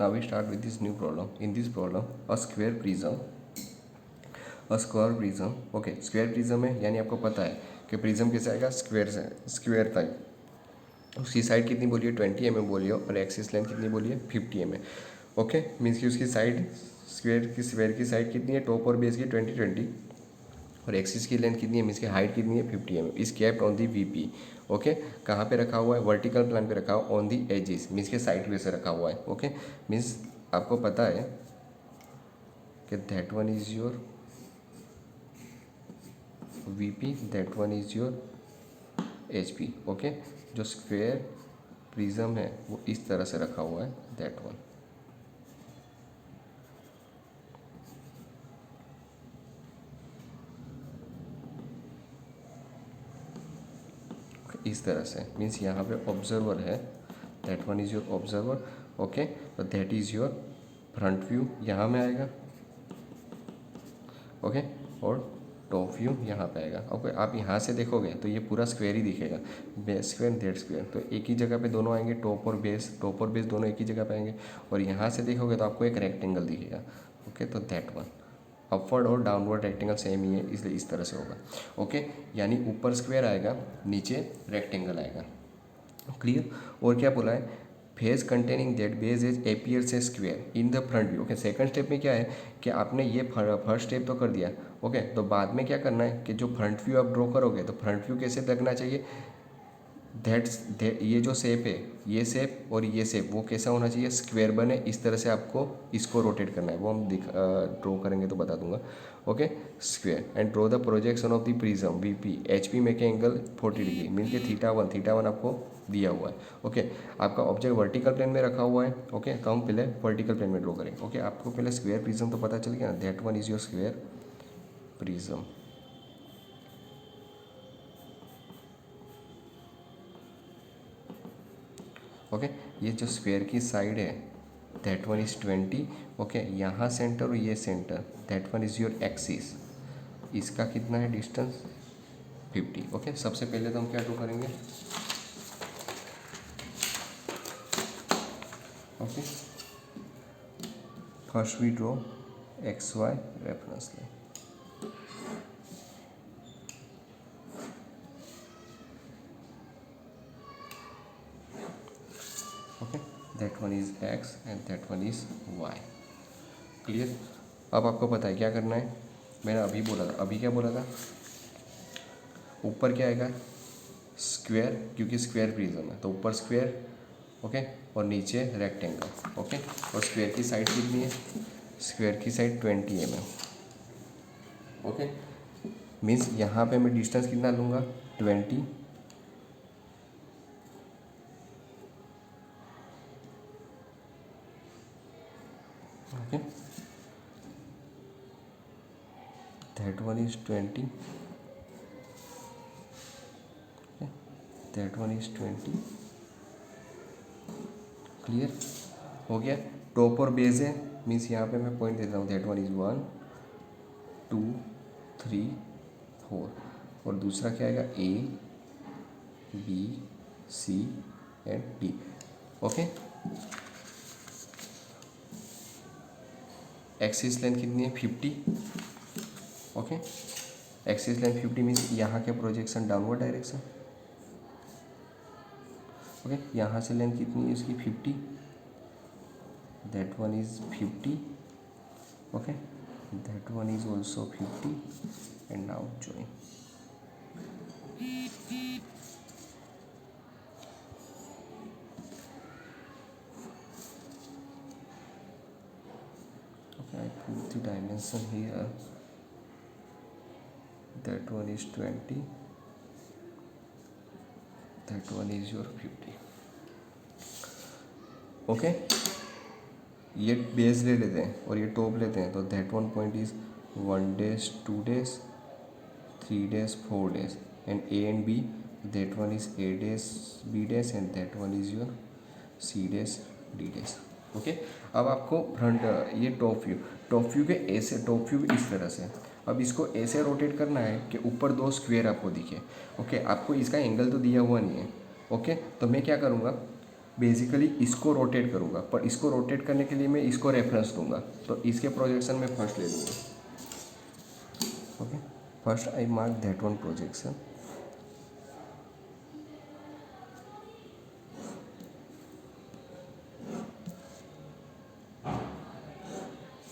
Now we start with this new problem. In this problem, a square prism, okay square prism है, यानी आपको पता है कि प्रिज्म कैसे आएगा, स्क्वायर से, स्क्वायर टाइप। उसकी साइड कितनी बोलिए 20 mm बोलिए, और एक्सिस लेंथ कितनी बोलिए 50 mm। ओके, मीन्स कि उसकी साइड स्क्वायर की साइड कितनी है, टॉप और बेस की 20 और एक्सिस की लेंथ कितनी है, मीन्स की हाइट कितनी है 50 mm। Is kept on the VP. Okay, कहाँ पे रखा हुआ है, वर्टिकल प्लान पे रखा हुआ, ऑन दी एजिस, मीन्स के साइड वे से रखा हुआ है। ओके, मीन्स आपको पता है कि that one is your VP, that one is your HP. Okay, जो स्क्वायर प्रिज्म है वो इस तरह से रखा हुआ है, दैट वन। इस तरह से, मीन्स यहाँ पे ऑब्जर्वर है, that one is your observer. Okay, तो that is your front view यहाँ में आएगा। ओके, और टॉप व्यू यहाँ पे आएगा। ओके, आप यहाँ से देखोगे तो ये पूरा स्क्वायर ही दिखेगा, बेस स्क्वायर दैट स्क्वायर, तो एक ही जगह पे दोनों आएंगे, टॉप और बेस दोनों एक ही जगह पे आएंगे। और यहाँ से देखोगे तो आपको एक रेक्टेंगल दिखेगा। ओके, तो दैट वन अपवर्ड और डाउनवर्ड रेक्टेंगल सेम ही है, इसलिए इस तरह से होगा। ओके, यानी ऊपर स्क्वायर आएगा, नीचे रेक्टेंगल आएगा। क्लियर। और क्या बोला है, face containing that base as appears a square in the front view. Okay, second step में क्या है कि आपने ये फर्स्ट स्टेप तो कर दिया। ओके, तो बाद में क्या करना है कि जो फ्रंट व्यू आप ड्रॉ करोगे तो फ्रंट व्यू कैसे लगना चाहिए, ये जो शेप है, ये शेप और ये शेप वो कैसा होना चाहिए, स्क्वायर बने, इस तरह से आपको इसको रोटेट करना है, वो हम ड्रॉ करेंगे तो बता दूंगा। Okay, square and draw the projection of the prism VP HP make angle 40 degree, mean के थीटा वन आपको दिया हुआ है। ओके, आपका ऑब्जेक्ट वर्टिकल प्लेन में रखा हुआ है। ओके, तो हम पहले वर्टिकल प्लेन में ड्रॉ करेंगे। ओके, आपको पहले स्क्वायर प्रिज्म तो पता चल गया ना, that one is your square prism. Okay, ये जो स्क्वायर की साइड है दैट वन इज़ 20। ओके, यहाँ सेंटर और ये centre, that one is your axis, इसका कितना है डिस्टेंस 50। ओके, सबसे पहले तो हम क्या ड्रॉ करेंगे, okay first we draw X Y reference line. Okay, that one is X and that one is Y. Clear. अब आपको पता है क्या करना है, मैंने अभी बोला था, अभी क्या बोला था, ऊपर क्या आएगा स्क्वायर, क्योंकि स्क्वायर प्रिज्म है तो ऊपर स्क्वायर। ओके, और नीचे रेक्टेंगल। ओके, और स्क्वायर की साइड कितनी है, स्क्वायर की साइड 20 mm। ओके, मीन्स यहाँ पे मैं डिस्टेंस कितना लूँगा 20। Okay, that one is 20, that one is 20। Clear हो गया। टॉप और बेस है, मीन्स यहाँ पे मैं पॉइंट देता हूँ, दैट वन इज 1 2 3 4, और दूसरा क्या आएगा A B C and D. Okay, axis length कितनी है 50। ओके, एक्सिस लेंथ 50 मीन्स यहाँ के प्रोजेक्शन डाउनवर्ड डायरेक्शन। ओके, यहाँ से लेंथ कितनी है इसकी 50, that one is 50। Okay, that one is also 50 and now join। okay, I put the dimension here, that one is 20, that one is your 50। Okay, ये base ले लेते हैं और ये टॉप लेते हैं, तो that one point is 1 days 2 days 3 days 4 days and A and B, that one is A days B days and that one is your C days D days। Okay, अब आपको फ्रंट ये top view के ऐसे, top view इस तरह से, अब इसको ऐसे रोटेट करना है कि ऊपर दो स्क्वायर आपको दिखे। ओके, आपको इसका एंगल तो दिया हुआ नहीं है। ओके, तो मैं क्या करूँगा, बेसिकली इसको रोटेट करूँगा, पर इसको रोटेट करने के लिए मैं इसको रेफरेंस दूंगा, तो इसके प्रोजेक्शन में फर्स्ट ले लूँगा। Okay, first I mark that one projection.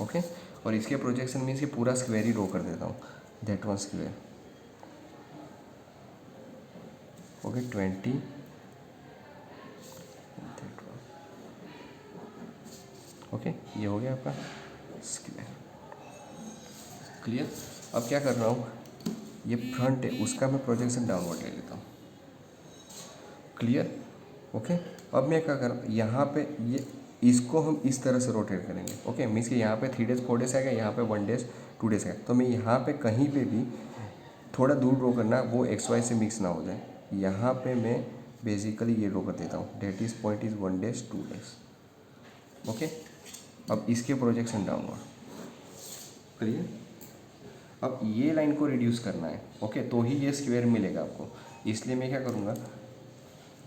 Okay, और इसके प्रोजेक्शन मीन्स कि पूरा स्क्वायर ही ड्रॉ कर देता हूँ, that one square. Okay, 20 that one. Okay, ये हो गया आपका स्क्वायर। क्लियर। अब क्या कर रहा हूँ, ये फ्रंट है, उसका मैं प्रोजेक्शन डाउनवर्ड ले लेता हूँ। क्लियर। ओके, अब मैं क्या कर रहा हूँ, यहाँ पे ये इसको हम इस तरह से रोटेट करेंगे। ओके, मीन्स कि यहाँ पे 3 डेज 4 डेज आएगा, यहाँ पे 1 डेज 2 डेज आएगा, तो मैं यहाँ पे कहीं पे भी थोड़ा दूर ड्रॉ करना, वो एक्स वाई से मिक्स ना हो जाए। यहाँ पे मैं बेसिकली ये ड्रॉ कर देता हूँ, that is point is 1 days 2 days. Okay, अब इसके प्रोजेक्शन डाउनवर्ड। क्लियर। अब ये लाइन को रिड्यूस करना है। ओके, तो ही ये स्क्वायर मिलेगा आपको, इसलिए मैं क्या करूँगा,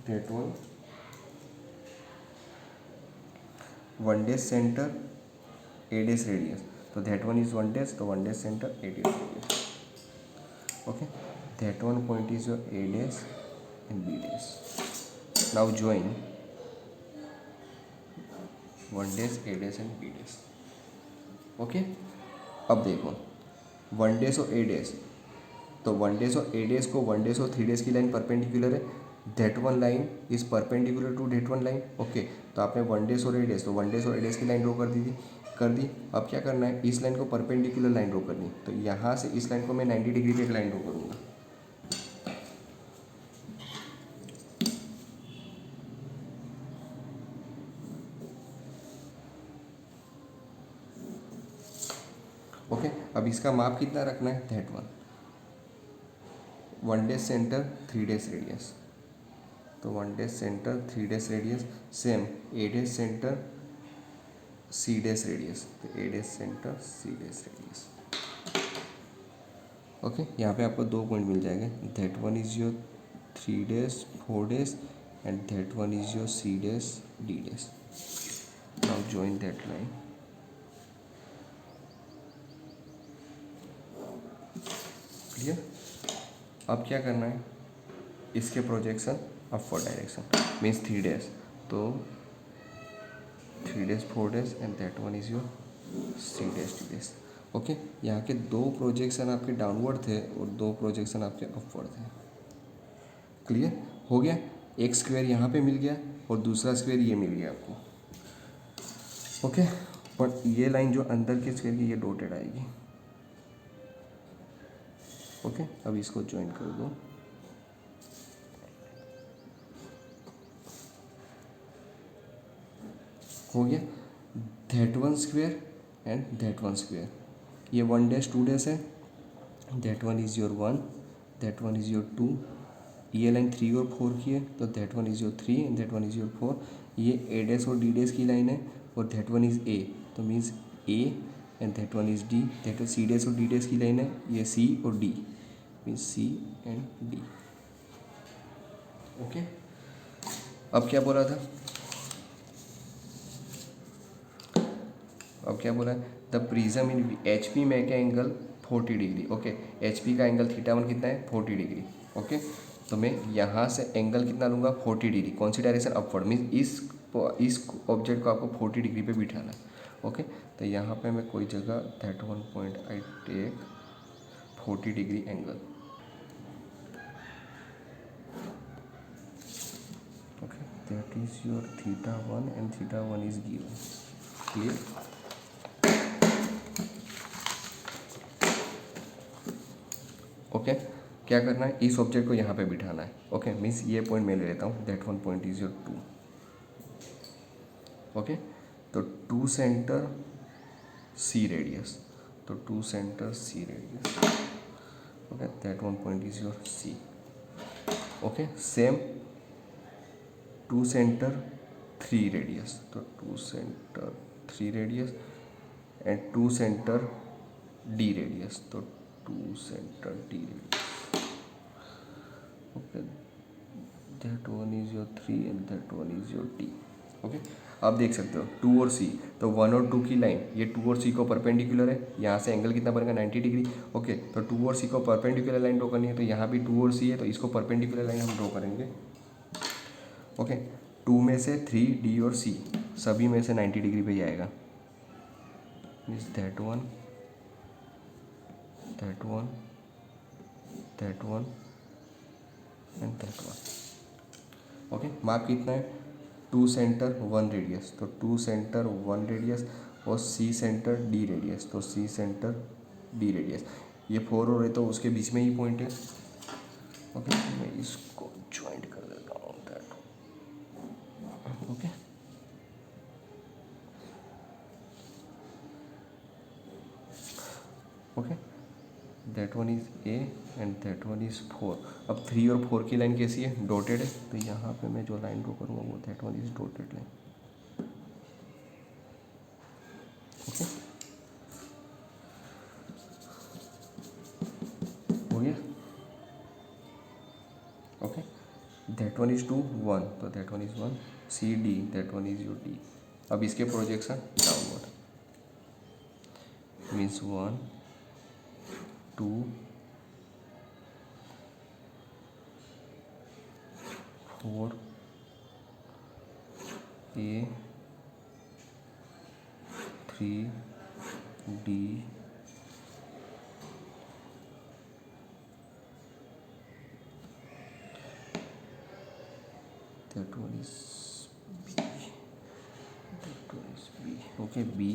that one 1 days centre 8 days radius, तो दैट वन इज 1 डेज, तो 1 days centre 8 days radius. Okay, that one point is your A days and B days. Now join 1 days, A days and B days. Okay, अब देखो 1 days और 8 days, तो 1 days और 8 days को 1 days और 3 days की line perpendicular है, that one line is perpendicular to that one line. Okay, तो आपने 1 days और 8 days, तो 1 days और 8 days की लाइन ड्रॉ कर दी। अब क्या करना है, इस लाइन को परपेंडिकुलर लाइन ड्रॉ करनी, तो यहाँ से इस लाइन को मैं 90 डिग्री पे एक लाइन ड्रॉ करूँगा। ओके, अब इसका माप कितना रखना है, that one 1 days centre 3 days radius, तो 1 days centre 3 days radius, same 8 days centre C days radius, तो 8 days centre C days radius. Okay, यहाँ पे आपको 2 पॉइंट मिल जाएंगे, that one is your 3 days 4 days and that one is your C days D days. Now join that line. Clear. अब क्या करना है, इसके projection upward direction, means 3 days, तो 3 days 4 days and that one is your C days D days. Okay, यहाँ के 2 projection आपके downward थे और 2 प्रोजेक्शन आपके अपवर्ड थे। क्लियर हो गया, एक स्क्वायर यहाँ पे मिल गया और दूसरा स्क्वायर ये मिल गया आपको। ओके, पर ये लाइन जो अंदर के स्क्वायर की, ये डॉटेड आएगी। ओके, अब इसको ज्वाइन कर दो। हो गया, that one square and that one square, ये 1 डेज 2 डेज है, that one is your 1, that one is your 2, ये लाइन 3 और 4 की है, तो that one is your 3 and that one is your 4, ये A डेज और D डेज की लाइन है और दैट वन इज A, तो means A and that one is D, that one C days और D डेज की line है, ये C और D, means C and D। Okay, अब क्या बोला था, अब क्या बोला है, the prism in HP make angle 40 degree. Okay, HP का एंगल θ1 कितना है, 40 डिग्री। ओके, तो मैं यहाँ से एंगल कितना लूँगा, 40 डिग्री, कौन सी डायरेक्शन, अपवर्ड, मीन्स इस ऑब्जेक्ट को आपको 40 डिग्री पे बिठाना है। ओके, तो यहाँ पे मैं कोई जगह that one point I take 40 degree angle. Okay, that is your θ1 and θ1 is given. Clear. Okay, क्या करना है, इस ऑब्जेक्ट को यहाँ पे बिठाना है। ओके, मीन्स ये पॉइंट मैं ले लेता हूँ, that one point is your 2। Okay, तो 2 सेंटर C रेडियस, तो 2 centre C radius. Okay, that one point is your C। Okay, same 2 centre 3 radius, तो 2 centre 3 radius and 2 centre D radius, तो 2 centre D radius. Okay, that one is your 3 and that one is your D. Okay, आप देख सकते हो 2 और सी, तो 1 और 2 की लाइन ये 2 और सी को परपेंडिकुलर है, यहाँ से एंगल कितना बनेगा 90 डिग्री। ओके, तो 2 और सी को परपेंडिकुलर लाइन ड्रॉ करनी है, तो यहाँ भी 2 और सी है, तो इसको परपेंडिकुलर लाइन हम ड्रॉ करेंगे। ओके, 2 में से 3 डी और सी सभी में से 90 डिग्री पे ही आएगा। Means that one, that one, that one and that one. Okay, माप कितना है 2 सेंटर 1 रेडियस, तो 2 सेंटर 1 रेडियस और सी सेंटर डी रेडियस, तो सी सेंटर डी रेडियस। ये 4 हो रहे तो उसके बीच में ही पॉइंट है। ओके, मैं इसको ज्वाइंट कर देता हूँ that. Okay, okay, that one is A and that one is 4। अब 3 और 4 की लाइन कैसी है, डॉटेड है, तो यहाँ पे मैं जो लाइन ड्रॉ करूँगा वो that one is dotted line. Okay, हो गया। ओके, दैट वन इज 2 1, तो that one is 1, C D that one is your D. अब इसके projection downward means 1 2 4 A 3 D that one is B, that one is B. Okay, B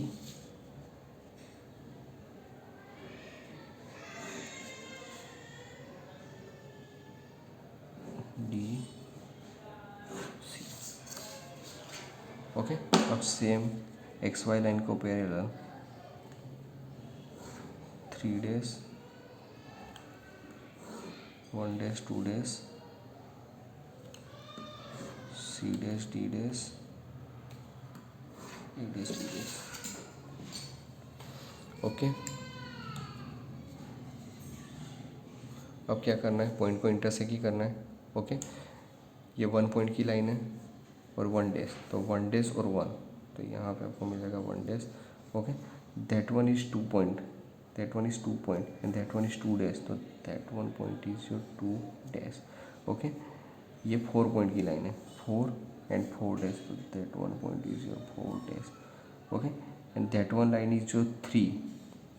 D C. Okay, अब same X Y line को parallel 3 days 1 days 2 days C days D days ए days D days. Okay, अब क्या करना है, point को intersect ही करना है। Okay, ये 1 पॉइंट की लाइन है और 1 डेज, तो 1 डेज और 1, तो यहाँ पे आपको मिलेगा 1 dash. Okay, that one is 2 point, that one is 2 point and that one is 2 dash, तो that one point is your 2 days. Okay, ये 4 पॉइंट की लाइन है, 4 एंड 4 डेज, तो that one point is your 4 dash. Okay, and that one line is your 3,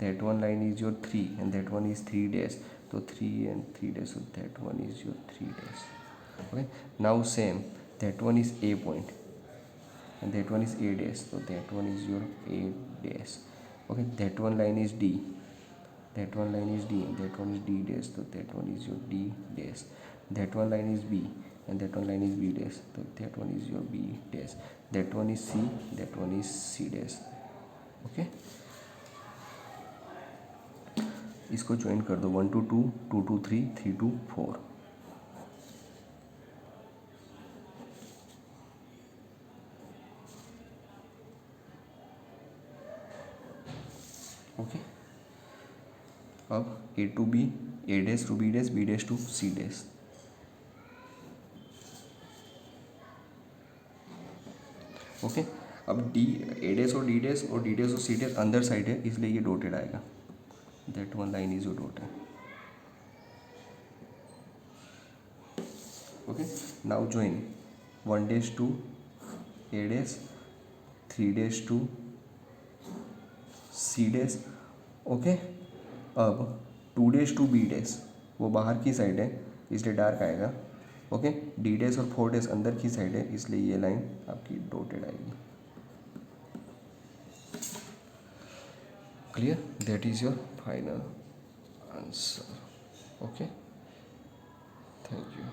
that one line is your 3 and that one is 3 days, so 3 and 3 days, so that one is your 3 days. Okay, now same, that one is A point and that one is A days, so that one is your A days. Okay, that one line is D, that one line is D and that one is D days, so that one is your D days. That one line is B and that one line is B days, so that one is your B days. That one is C, that one is C days. Okay, इसको join कर दो 1 to 2 2 to 3 3 to 4। Okay, अब A to B, A dash to B dash, B dash to C dash। Okay, अब D A dash और D dash और D dash और C dash अंदर side है, इसलिए ये डॉटेड आएगा, that one line is your dotted. Okay, now join 1 dash to A dash, 3 dash to C dash। Okay, अब 2 dash to B dash, वो बाहर की साइड है इसलिए डार्क आएगा। ओके, D dash और 4 dash अंदर की साइड है, इसलिए ये लाइन आपकी डॉटेड आएगी। Clear, that is your final answer. Okay, thank you.